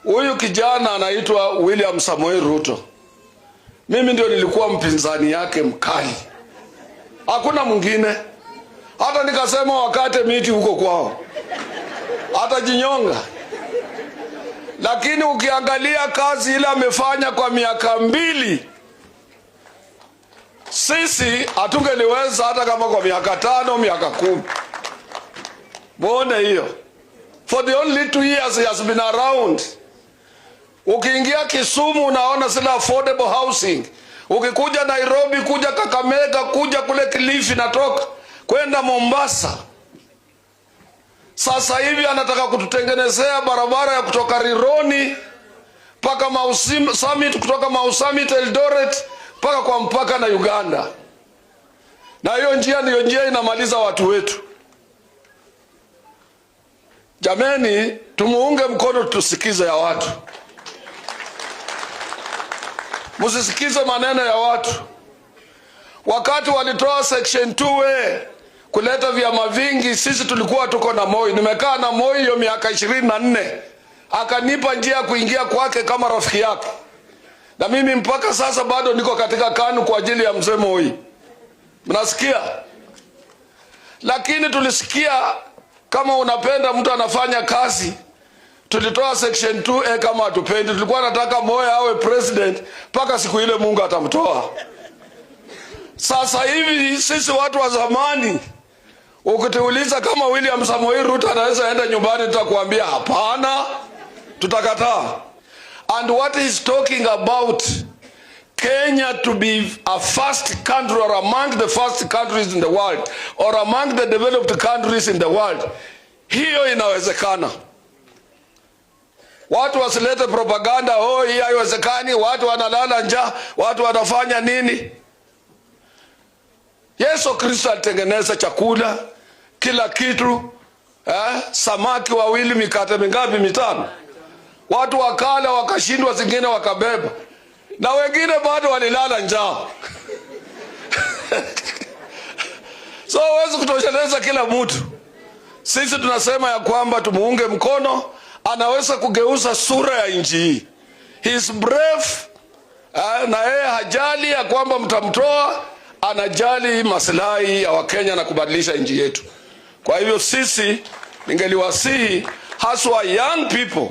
Huyu kijana anaitwa William Samoei Ruto. Mimi ndio nilikuwa mpinzani yake mkali. Hakuna mwingine. Hata nikasema wakate miti huko kwao. Hata jinyonga. Lakini ukiangalia kazi ile amefanya kwa miaka 2, sisi hatungeliweza hata kama kwa miaka 5, miaka 10. Muone hiyo. For the only 2 years he has been around. Ukiingia Kisumu unaona sila affordable housing. Ukikuja Nairobi, kuja Kakamega, kuja kule Kilifi natoka kwenda Mombasa. Sasa hivi anataka kututengenezea barabara ya kutoka Rironi mpaka Mau Summit, kutoka Mau Summit Eldoret mpaka kwa mpaka na Uganda. Na hiyo njia inamaliza watu wetu. Jameni, tumuunge mkono, tusikize ya watu. Musisikize maneno ya watu. Wakati walitoa section 2A kuleta vyama vingi, sisi tulikuwa tuko na Moi. Nimekaa na Moi hiyo miaka 24. Akanipa njia kuingia kwake kama rafiki yake. Na mimi mpaka sasa bado niko katika KANU kwa ajili ya mzee Moi. Mnasikia? Lakini tulisikia kama unapenda mtu anafanya kazi. Tulitoa section 2A kama hatupendi. Tulikuwa nataka Moi awe president mpaka siku ile Mungu atamtoa. Sasa hivi sisi watu wa zamani, ukituuliza kama William Samoei Ruto anaweza enda nyumbani, tutakwambia hapana, tutakataa. And what he's talking about, Kenya to be a first country or among the first countries in the world or among the developed countries in the world, hiyo inawezekana. Watu wasilete propaganda, hii haiwezekani, watu wanalala njaa, watu wanafanya nini? Yesu Kristo alitengeneza chakula, kila kitu, samaki 2, mikate mingapi? 5. Watu wakala wakashindwa, zingine wakabeba. Na wengine bado walilala njaa. So huwezi kutosheleza kila mtu. Sisi tunasema ya kwamba tumuunge mkono, anaweza kugeuza sura ya nchi hii. He is brave, na yeye hajali ya kwamba mtamtoa, anajali maslahi ya Wakenya na kubadilisha nchi yetu. Kwa hivyo sisi ningeliwasihi haswa young people,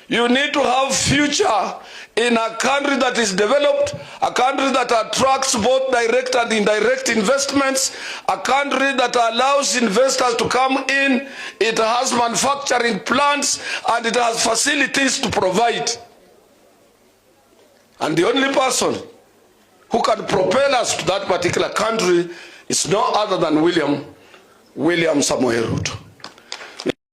you need to have future in a country that is developed, a country that attracts both direct and indirect investments, a country that allows investors to come in, it has manufacturing plants, and it has facilities to provide. And the only person who can propel us to that particular country is no other than William Samoei Ruto.